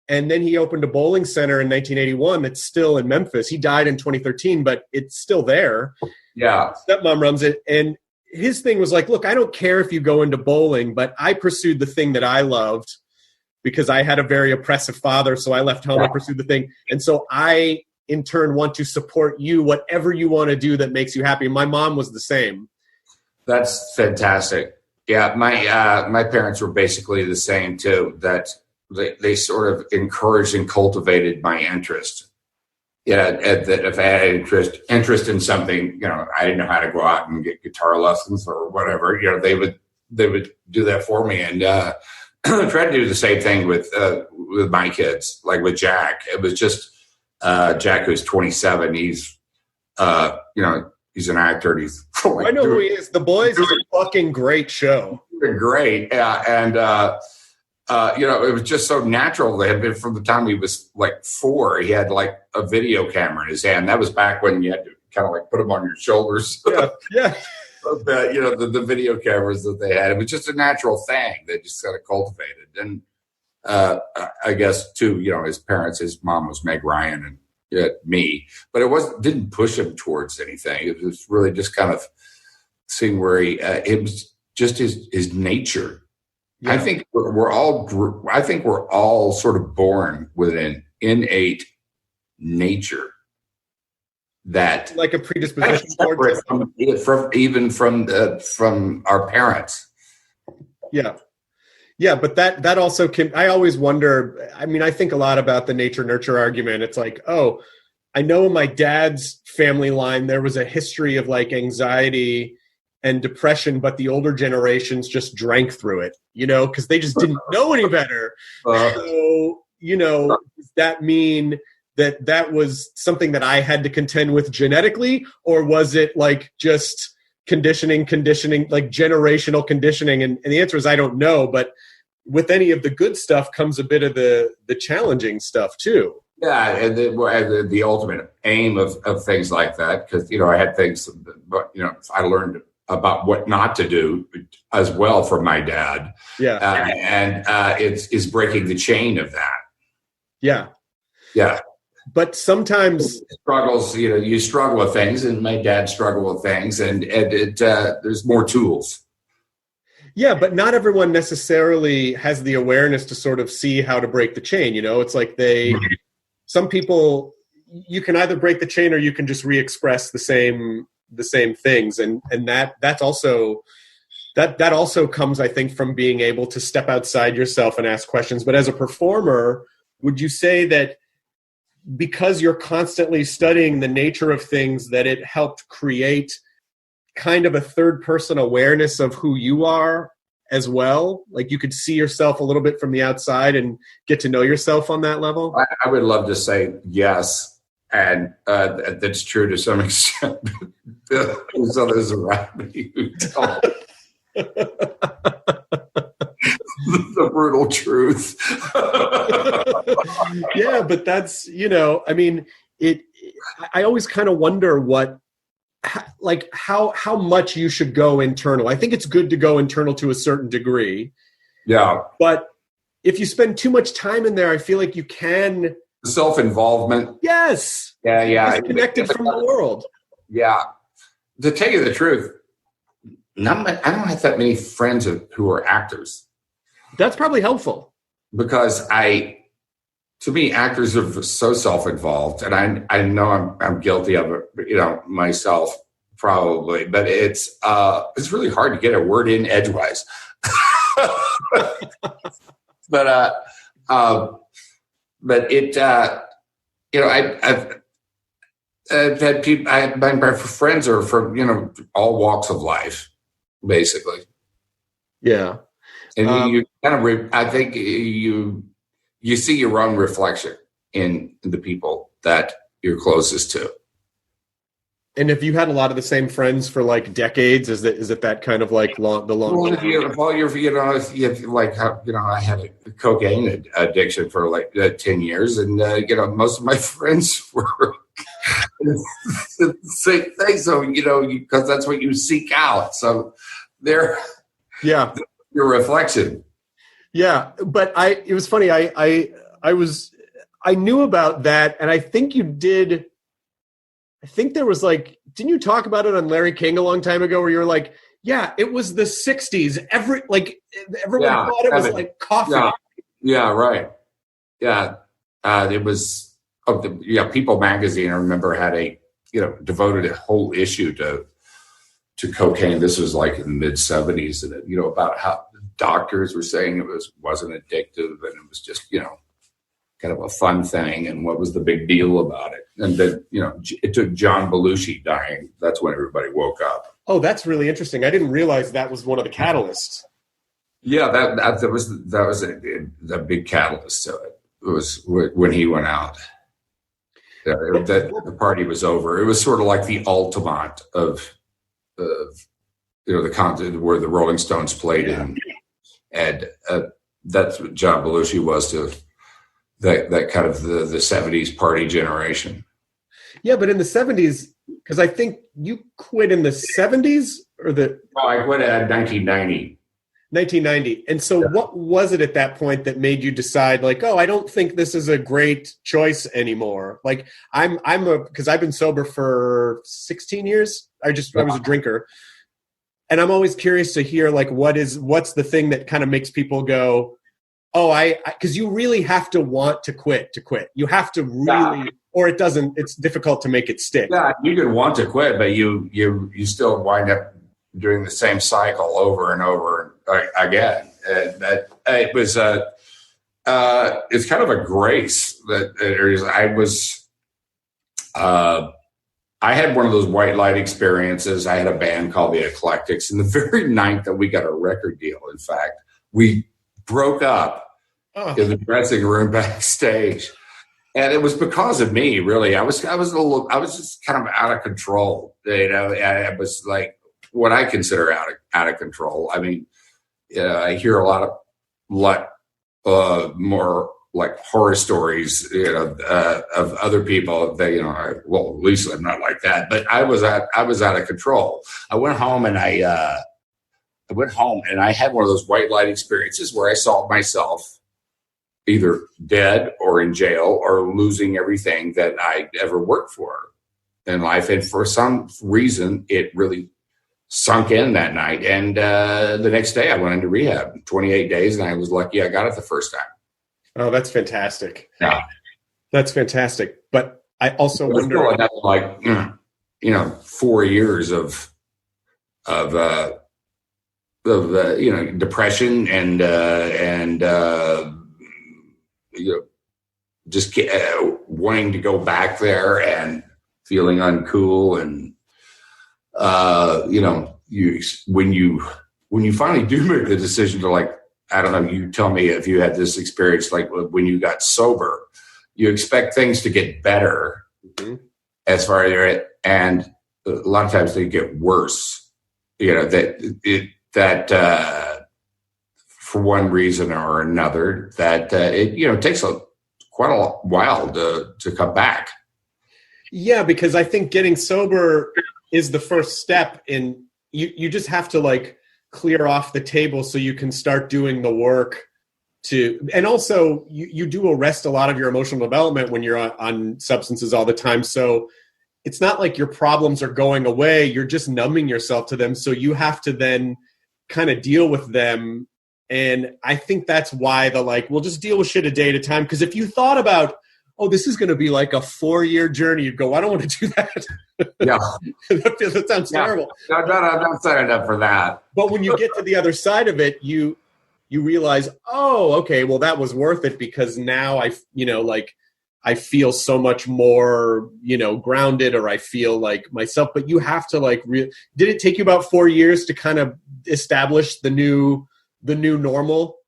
and then he opened a bowling center in 1981 that's still in Memphis. He died in 2013, but it's still there. Yeah. Stepmom runs it, and his thing was like, look, I don't care if you go into bowling, but I pursued the thing that I loved because I had a very oppressive father, so I left home and pursued the thing. And so I, in turn, want to support you, whatever you want to do that makes you happy. My mom was the same. That's fantastic. Yeah, my parents were basically the same too, that they sort of encouraged and cultivated my interest. Yeah, that if I had interest in something, I didn't know how to go out and get guitar lessons or whatever. They would do that for me, and try to do the same thing with my kids, like with Jack. It was just Jack, who's 27. He's he's an actor. And he's I know who he is. The Boys is a fucking great show. Great, yeah, and it was just so natural. They had been from the time he was like 4. He had like a video camera in his hand. That was back when you had to kind of like put them on your shoulders. Yeah. The video cameras that they had. It was just a natural thing. They just kind of cultivated. And I guess too, his parents, his mom was Meg Ryan and me, but it didn't push him towards anything. It was really just kind of seeing where it was just his nature. Yeah. I think we're all sort of born with an innate nature that, like a predisposition towards from our parents. Yeah, but that also can. I always wonder. I mean, I think a lot about the nature nurture argument. It's like, oh, I know in my dad's family line there was a history of like anxiety and depression, but the older generations just drank through it, because they just didn't know any better. So, does that mean that was something that I had to contend with genetically, or was it like just conditioning, like generational conditioning? And the answer is I don't know, but with any of the good stuff comes a bit of the challenging stuff too. Yeah, and the ultimate aim of things like that, because, I had things, but, I learned about what not to do as well from my dad. Yeah. And it's breaking the chain of that. Yeah. Yeah. But sometimes struggles, you struggle with things, and my dad struggled with things, and there's more tools. Yeah, but not everyone necessarily has the awareness to sort of see how to break the chain. It's like some people, you can either break the chain or you can just re-express the same things, and that's also that also comes, I think, from being able to step outside yourself and ask questions. But as a performer, would you say that because you're constantly studying the nature of things, that it helped create kind of a third person awareness of who you are as well? Like you could see yourself a little bit from the outside and get to know yourself on that level? I would love to say yes. And that's true to some extent. There's others around me who don't. The brutal truth. Yeah, but that's, I mean, I always kind of wonder how much you should go internal. I think it's good to go internal to a certain degree. Yeah. But if you spend too much time in there, I feel like you can. Self-involvement. Yes. Yeah. Disconnected from the world. Yeah. To tell you the truth, I don't have that many friends who are actors. That's probably helpful. Because to me, actors are so self-involved, and I know I'm guilty of it, myself probably, but it's really hard to get a word in edgewise. But I've had people. My friends are from all walks of life, basically. Yeah. And you kind of, I think you see your own reflection in the people that you're closest to. And have you had a lot of the same friends for like decades? Is it that kind of like long? Well, if you like I had a cocaine addiction for like 10 years, and most of my friends were the same thing. So because that's what you seek out. So they're your reflection. Yeah, but it was funny. I knew about that, and I think you did. I think there was didn't you talk about it on Larry King a long time ago where you were like, yeah, it was the 60s. Everyone thought it was like coffee. Yeah, right. Yeah. It was, People magazine, I remember, had devoted a whole issue to cocaine. This was like in the mid 70s, and about how doctors were saying it wasn't addictive, and it was just, kind of a fun thing, and what was the big deal about it? And then, it took John Belushi dying. That's when everybody woke up. Oh, that's really interesting. I didn't realize that was one of the catalysts. Yeah, that was the big catalyst to it. It was when he went out. The party was over. It was sort of like the ultimate of the content where the Rolling Stones played in, and that's what John Belushi was to that kind of the 70s party generation. Yeah, but in the 70s, because I think you quit in the 70s or I quit at 1990. 1990. And so what was it at that point that made you decide I don't think this is a great choice anymore? Because I've been sober for 16 years. I was a drinker. And I'm always curious to hear what's the thing that kind of makes people go, oh, because you really have to want to quit. You have to really, or it's difficult to make it stick. Yeah, you can want to quit, but you still wind up doing the same cycle over and over again. And it was it's kind of a grace that I had one of those white light experiences. I had a band called the Eclectics, and the very night that we got a record deal, in fact, we broke up in the dressing room backstage, and it was because of me. Really, I was just kind of out of control. I was like what I consider out of control. I mean, I hear a lot more like horror stories, of other people that at least I'm not like that, but I was out of control. I went home and I had one of those white light experiences where I saw myself either dead or in jail or losing everything that I ever worked for in life. And for some reason, it really sunk in that night. And the next day I went into rehab, 28 days, and I was lucky I got it the first time. Oh, that's fantastic. Yeah. That's fantastic. But I also wonder, 4 years of depression and just wanting to go back there and feeling uncool, and when you finally do make the decision to I don't know, you tell me if you had this experience, when you got sober, you expect things to get better as far as and a lot of times they get worse. That for one reason or another, that it takes quite a while to come back. Yeah, because I think getting sober is the first step in you just have to clear off the table so you can start doing the work and also you do arrest a lot of your emotional development when you're on substances all the time. So it's not like your problems are going away. You're just numbing yourself to them. So you have to then kind of deal with them. And I think that's why we'll just deal with shit a day at a time. Because if you thought about, oh, this is going to be like a 4-year journey, you'd go, I don't want to do that. Yeah. That sounds terrible. No, I'm not signing up for that. But when you get to the other side of it, you realize, oh, okay, well, that was worth it because now I I feel so much more, grounded, or I feel like myself. But you have to did it take you about 4 years to kind of establish the new normal?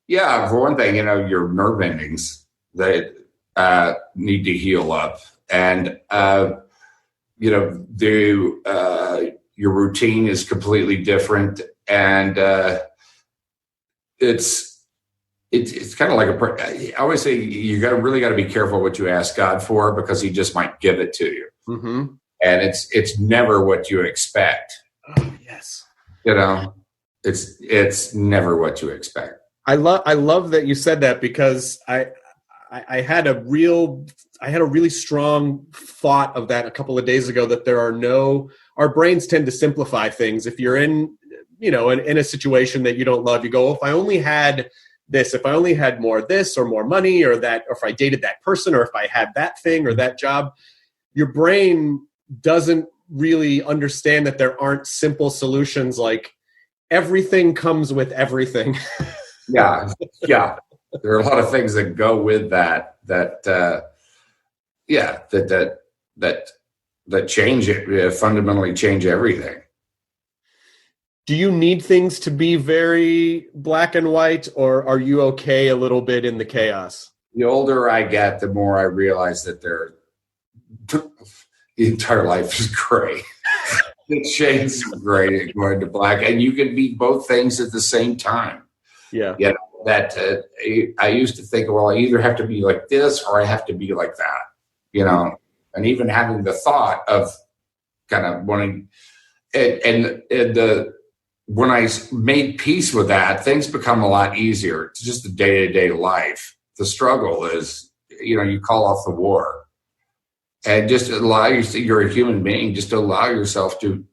Yeah, for one thing, your nerve endings that need to heal up, and your routine is completely different, and it's kind of like I always say you really got to be careful what you ask God for, because He just might give it to you, and it's never what you expect. Oh, yes, it's never what you expect. I love that you said that, because I had a really strong thought of that a couple of days ago, that our brains tend to simplify things. If you're in a situation that you don't love, you go, if I only had this, if I only had more of this or more money or that, or if I dated that person, or if I had that thing or that job, your brain doesn't really understand that there aren't simple solutions. Like, everything comes with everything. Yeah. There are a lot of things that go with that change it, fundamentally change everything. Do you need things to be very black and white, or are you okay a little bit in the chaos? The older I get, the more I realize that the entire life is gray. The shades of gray going to black, and you can be both things at the same time. Yeah. That I used to think, well, I either have to be like this or I have to be like that, and even having the thought of kind of wanting, when I made peace with that, things become a lot easier. It's just the day-to-day life. The struggle is, you call off the war, and just allow you're a human being, just allow yourself to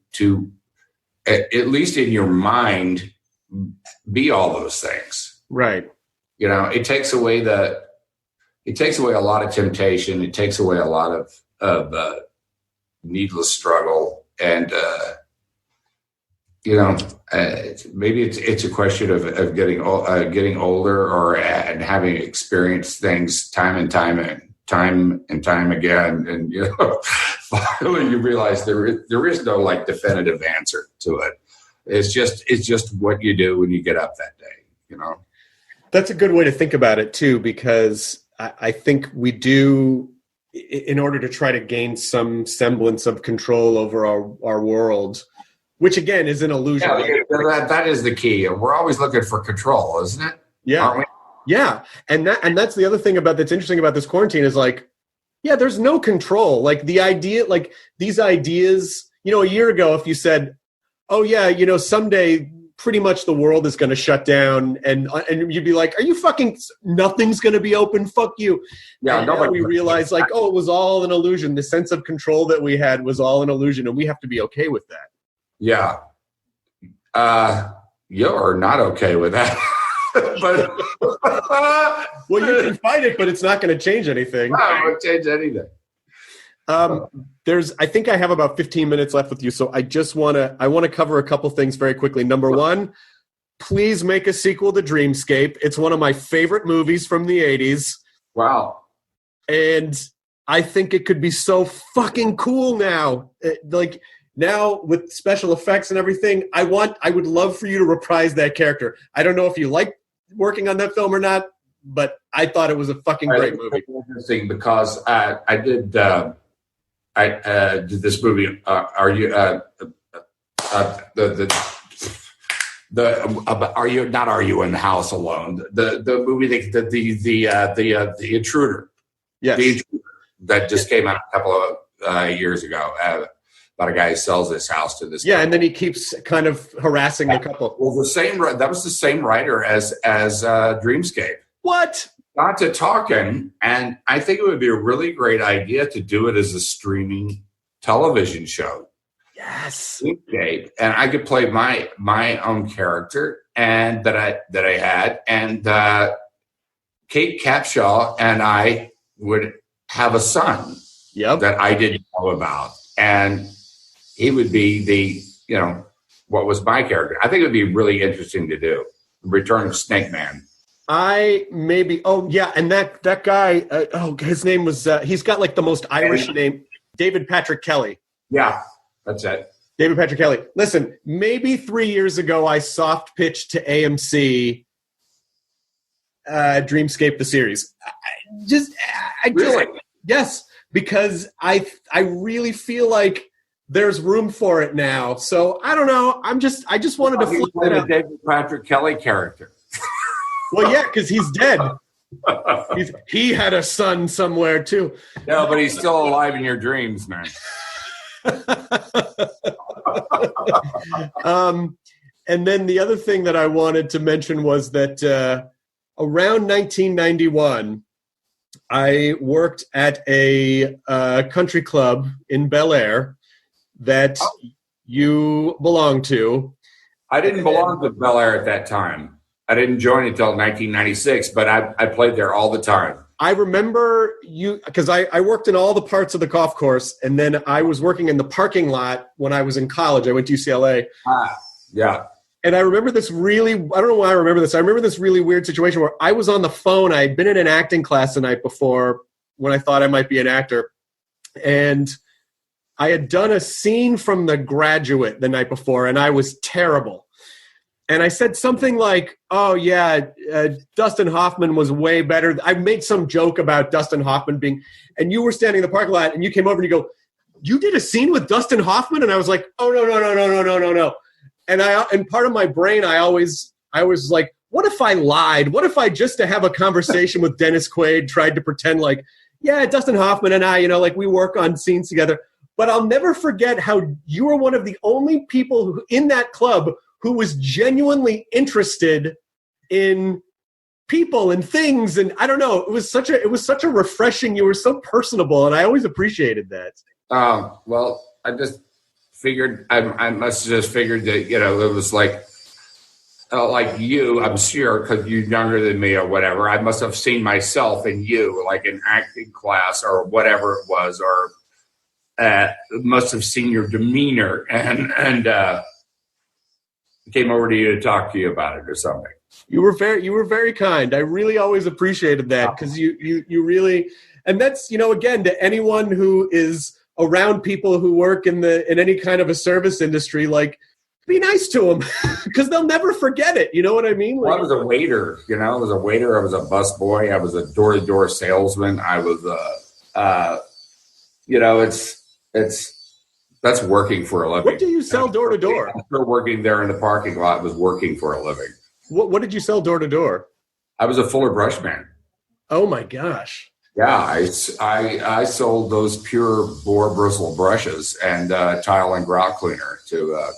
at least in your mind, be all those things. Right. It takes away a lot of temptation. It takes away a lot of needless struggle, and maybe it's a question of getting older, and having experienced things time and time again, and finally you realize there is no definitive answer to it. It's just what you do when you get up that day. That's a good way to think about it too, because I think we do, in order to try to gain some semblance of control over our world, which again is an illusion. Yeah, that is the key. We're always looking for control, isn't it? Yeah. Aren't we? Yeah. And that's the other thing that's interesting about this quarantine is there's no control. The idea, these ideas, a year ago, if you said, oh yeah, someday pretty much the world is going to shut down, and you'd be like, are you fucking, nothing's going to be open, fuck you. Yeah, and now we realize it was all an illusion. The sense of control that we had was all an illusion, and we have to be okay with that. Yeah. You're not okay with that. But well, you can fight it, but it's not going to change anything. No, it won't change anything. I think I have about 15 minutes left with you, so I want to cover a couple things very quickly. Number one, please make a sequel to Dreamscape. It's one of my favorite movies from the 80s. Wow. And I think it could be so fucking cool now. Now with special effects and everything, I would love for you to reprise that character. I don't know if you like working on that film or not, but I thought it was a fucking great movie. Interesting, because I did this movie. Are you Are you in the house alone? The movie, the Intruder. Yes. The Intruder, that just came out a couple of years ago. About a guy who sells his house to this. Yeah, couple. And then he keeps kind of harassing the couple. Well, that was the same writer as Dreamscape. What? Got to talking, and I think it would be a really great idea to do it as a streaming television show. Yes. Dreamscape, and I could play my own character, and that I had, and Kate Capshaw and I would have a son. Yep. That I didn't know about, and he would be what was my character. I think it would be really interesting to do. Return of Snake Man. And that guy, his name was, he's got like the most Irish name, David Patrick Kelly. Yeah, that's it. David Patrick Kelly. Listen, maybe 3 years ago, I soft pitched to AMC Dreamscape, the series. Really? Yes, because I really feel like there's room for it now. So I don't know. I just wanted to flip it out. David Patrick Kelly character. Well, yeah, because he's dead. He had a son somewhere too. No, but he's still alive in your dreams, man. And then the other thing that I wanted to mention was that around 1991, I worked at a country club in Bel Air that you belong to. I didn't belong to Bel Air at that time. I didn't join until 1996, but I played there all the time. I remember you because I worked in all the parts of the golf course, and then I was working in the parking lot when I was in college. I went to UCLA. Yeah. And I remember this I don't know why I remember this. I remember this really weird situation where I was on the phone. I had been in an acting class the night before when I thought I might be an actor. And I had done a scene from The Graduate the night before, and I was terrible. And I said something like, oh, yeah, Dustin Hoffman was way better. I made some joke about Dustin Hoffman and you were standing in the parking lot, and you came over and you go, you did a scene with Dustin Hoffman? And I was like, oh, no. And part of my brain, I was like, what if I lied? What if I, just to have a conversation with Dennis Quaid, tried to pretend like, yeah, Dustin Hoffman and I, like we work on scenes together. But I'll never forget how you were one of the only people in that club who was genuinely interested in people and things. And I don't know, it was such a refreshing, you were so personable, and I always appreciated that. Well, I just figured, I must have just figured that, it was like you, I'm sure, because you're younger than me or whatever, I must have seen myself in you, like in acting class or whatever it was, or must have seen your demeanor and came over to you to talk to you about it or something. You were very kind. I really always appreciated that, because you really, and that's, again, to anyone who is around people who work in any kind of a service industry, like, be nice to them because they'll never forget it. You know what I mean? Well, I was a waiter, I was a waiter. I was a busboy. I was a door-to-door salesman. I was that's working for a living. What do you sell door to door? After working there in the parking lot, was working for a living. What did you sell door to door? I was a Fuller brush man. Oh my gosh. Yeah, I sold those pure boar bristle brushes and tile and grout cleaner to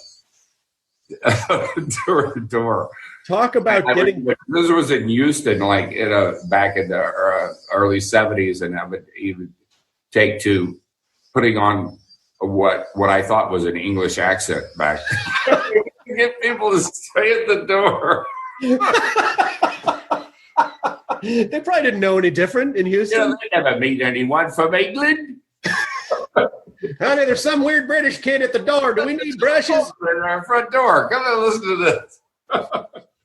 door to door. Talk about getting. This was in Houston, like back in the early 70s, and I would even take to putting on what I thought was an English accent back. Get people to stay at the door. They probably didn't know any different in Houston. They never meet anyone from England. Honey, there's some weird British kid at the door. Do we need brushes? In our front door. Come and listen to this.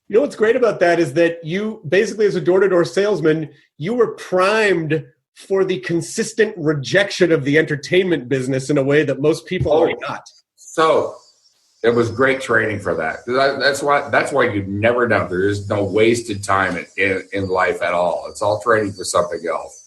You know what's great about that is that you basically, as a door-to-door salesman, you were primed for the consistent rejection of the entertainment business in a way that most people are not. So it was great training for that. That's why you never know. There is no wasted time in life at all. It's all training for something else.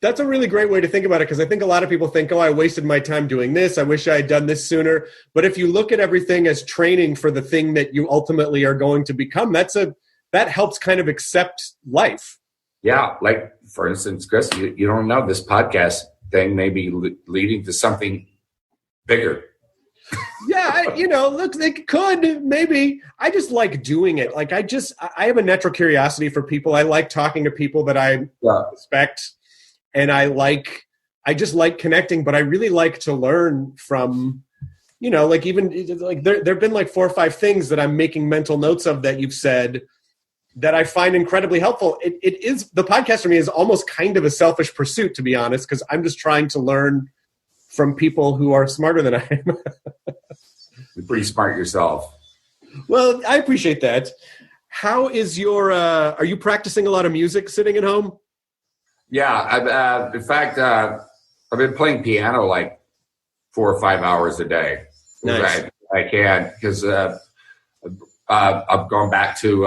That's a really great way to think about it, because I think a lot of people think, I wasted my time doing this. I wish I had done this sooner. But if you look at everything as training for the thing that you ultimately are going to become, that helps kind of accept life. Yeah. Like, for instance, Chris, you don't know, this podcast thing may be leading to something bigger. Yeah, look, it could, maybe. I just like doing it. Like, I have a natural curiosity for people. I like talking to people that I respect. And I just like connecting, but I really like to learn from, like even like there have been like 4 or 5 things that I'm making mental notes of that you've said that I find incredibly helpful. It is, the podcast for me is almost kind of a selfish pursuit, to be honest, because I'm just trying to learn from people who are smarter than I am. You're pretty smart yourself. Well, I appreciate that. How is your? Are you practicing a lot of music sitting at home? Yeah, in fact, I've been playing piano like 4 or 5 hours a day. Nice. I can because I've gone back to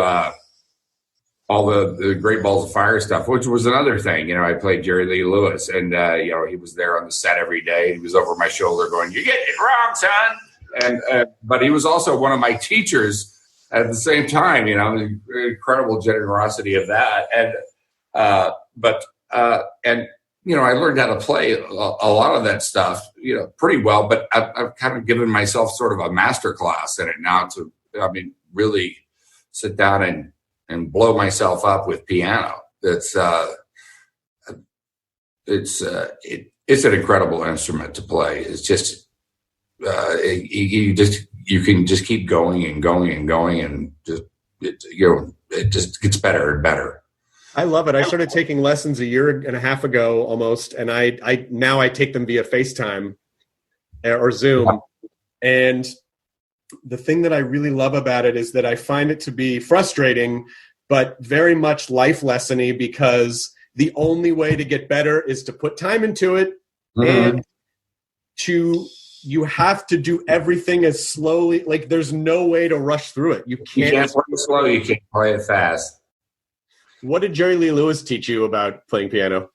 all the Great Balls of Fire stuff, which was another thing. You know, I played Jerry Lee Lewis, and you know, he was there on the set every day. He was over my shoulder going, "You're getting it wrong, son." And but he was also one of my teachers at the same time. You know, the incredible generosity of that. And and you know, I learned how to play a lot of that stuff, you know, pretty well. But I've kind of given myself sort of a master class in it now to, I mean, really sit down and blow myself up with piano. It's an incredible instrument to play. It's just you can just keep going and going and going, and it just gets better and better. I love it. I started taking lessons a year and a half ago almost, and I now take them via FaceTime or Zoom. And the thing that I really love about it is that I find it to be frustrating, but very much life lessony, because the only way to get better is to put time into it, and you have to do everything as slowly. Like, there's no way to rush through it. You can't play it slow. You can't play it fast. What did Jerry Lee Lewis teach you about playing piano?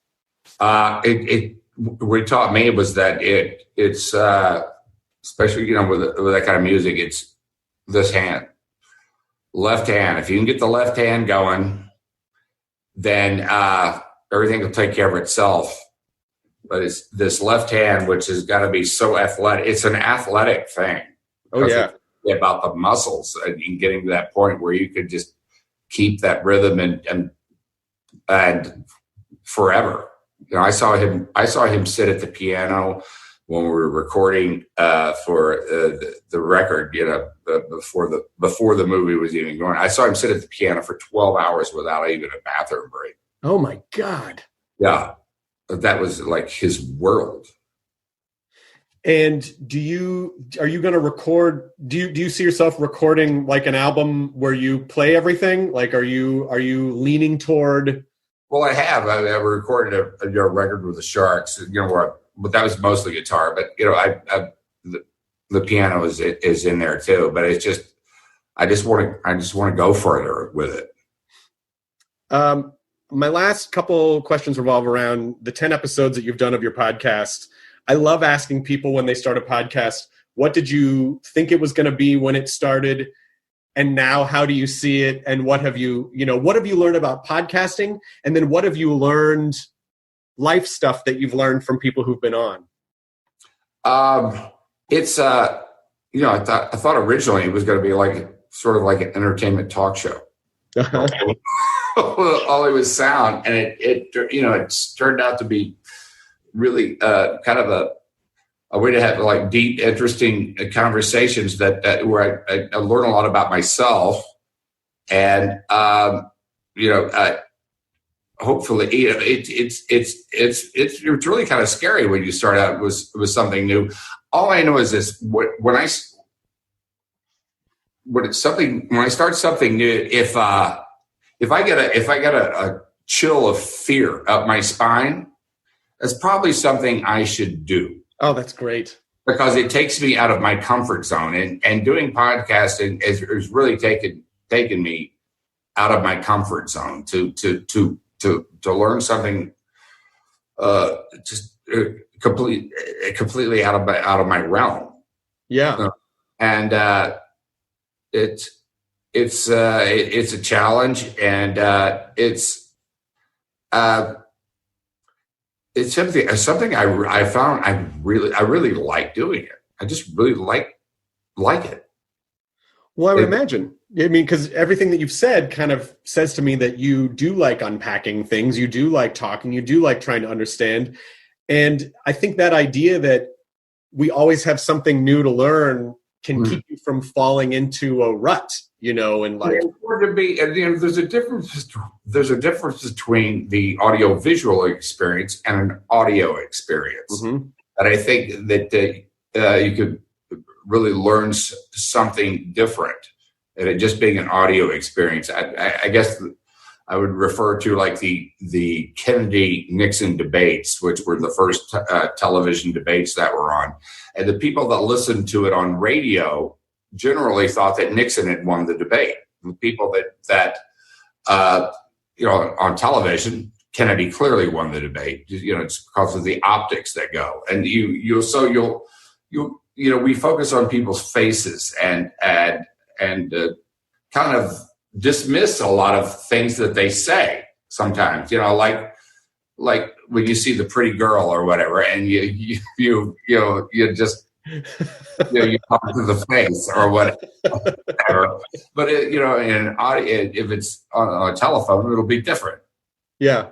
What he taught me was that it's especially, you know, with that kind of music, it's this hand, left hand. If you can get the left hand going, then everything will take care of itself. But it's this left hand, which has got to be so athletic. It's an athletic thing. Oh, yeah. It's about the muscles and getting to that point where you could just keep that rhythm and forever. You know, I saw him sit at the piano when we were recording for the record, you know, before the movie was even going. I saw him sit at the piano for 12 hours without even a bathroom break. Oh my God. Yeah. That was like his world. And are you going to record? Do you see yourself recording like an album where you play everything? Like, are you leaning toward? Well, I have. I recorded a record with the Sharks. You know, but that was mostly guitar. But you know, the piano is in there too. But it's just, I just want to go further with it. My last couple questions revolve around the 10 episodes that you've done of your podcast. I love asking people when they start a podcast, what did you think it was going to be when it started? And now how do you see it? And what have you learned about podcasting? And then what have you learned, life stuff that you've learned from people who've been on? It's, you know, I thought originally it was going to be like sort of like an entertainment talk show. All it was sound. And it you know, it's turned out to be really kind of a way to have like deep, interesting conversations that where I learn a lot about myself, and you know, hopefully, you know, it's really kind of scary when you start out with something new. All I know is this: when I start something new, if I get a chill of fear up my spine, that's probably something I should do. Oh, that's great. Because it takes me out of my comfort zone. And doing podcasting has really taken me out of my comfort zone to learn something just completely out of my realm. Yeah. And it's a challenge, and it's something I found I really like doing it. I just really like it. Well, I would imagine. I mean, because everything that you've said kind of says to me that you do like unpacking things. You do like talking. You do like trying to understand. And I think that idea that we always have something new to learn can keep you from falling into a rut, you know, and like. There's a difference between the audio-visual experience and an audio experience. Mm-hmm. And I think that you could really learn something different and it just being an audio experience. I guess I would refer to like the Kennedy-Nixon debates, which were the first television debates that were on. And the people that listened to it on radio generally thought that Nixon had won the debate. The people that on television, Kennedy clearly won the debate. It's because of the optics that go. And we focus on people's faces and kind of dismiss a lot of things that they say sometimes, like when you see the pretty girl or whatever, and you just you talk to the face or whatever. But in audio, if it's on a telephone, it'll be different. Yeah.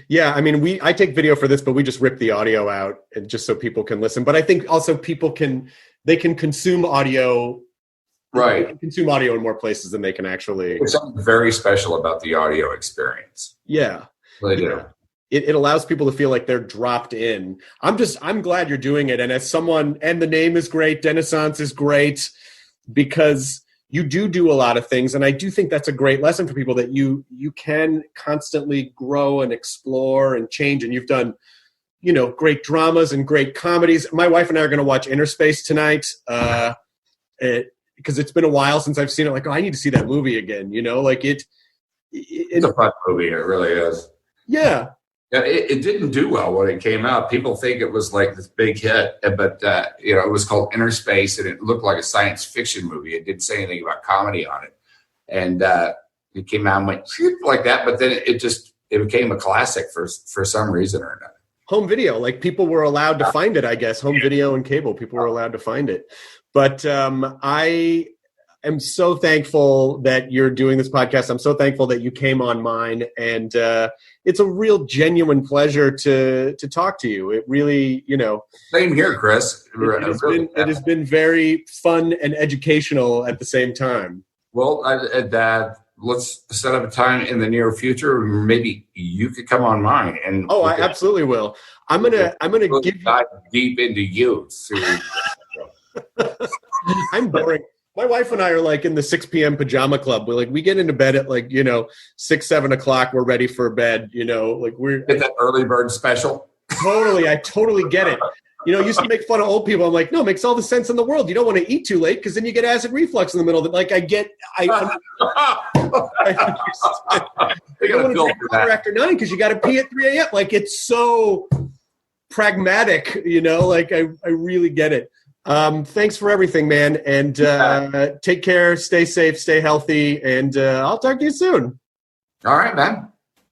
Yeah. I mean, I take video for this, but we just rip the audio out and just so people can listen. But I think also people can consume audio. Right. They can consume audio in more places than they can actually. There's something very special about the audio experience. Yeah. They do. It allows people to feel like they're dropped in. I'm glad you're doing it. And as someone, and the name is great, Dennissance is great, because you do a lot of things. And I do think that's a great lesson for people, that you can constantly grow and explore and change. And you've done, great dramas and great comedies. My wife and I are going to watch Inner Space tonight. Because it's been a while since I've seen it. Like, I need to see that movie again. It's a fun movie. It really is. Yeah. Yeah, it didn't do well when it came out. People think it was like this big hit, but it was called Inner Space, and it looked like a science fiction movie. It didn't say anything about comedy on it, and it came out and went like that. But then it became a classic for some reason or another. Home video, like people were allowed to find it. I guess home video and cable, people were allowed to find it. But I am so thankful that you're doing this podcast. I'm so thankful that you came on mine, and it's a real genuine pleasure to talk to you. It really, Same here, Chris. It has been very fun and educational at the same time. Well, let's set up a time in the near future. Maybe you could come on mine, and I absolutely will. I'm gonna dive deep into you. I'm boring. My wife and I are like in the 6 p.m. pajama club. We get into bed at 6, 7 o'clock. We're ready for bed. We're get that early bird special. Totally. I totally get it. Used to make fun of old people. I'm like, no, it makes all the sense in the world. You don't want to eat too late because then you get acid reflux in the middle of it. I you don't want to drink water after 9 because you got to pee at 3 a.m. It's so pragmatic, I really get it. Thanks for everything, man. And take care, stay safe, stay healthy, and I'll talk to you soon. All right, man.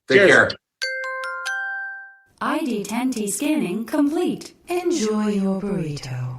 Take care. ID10T scanning complete. Enjoy your burrito.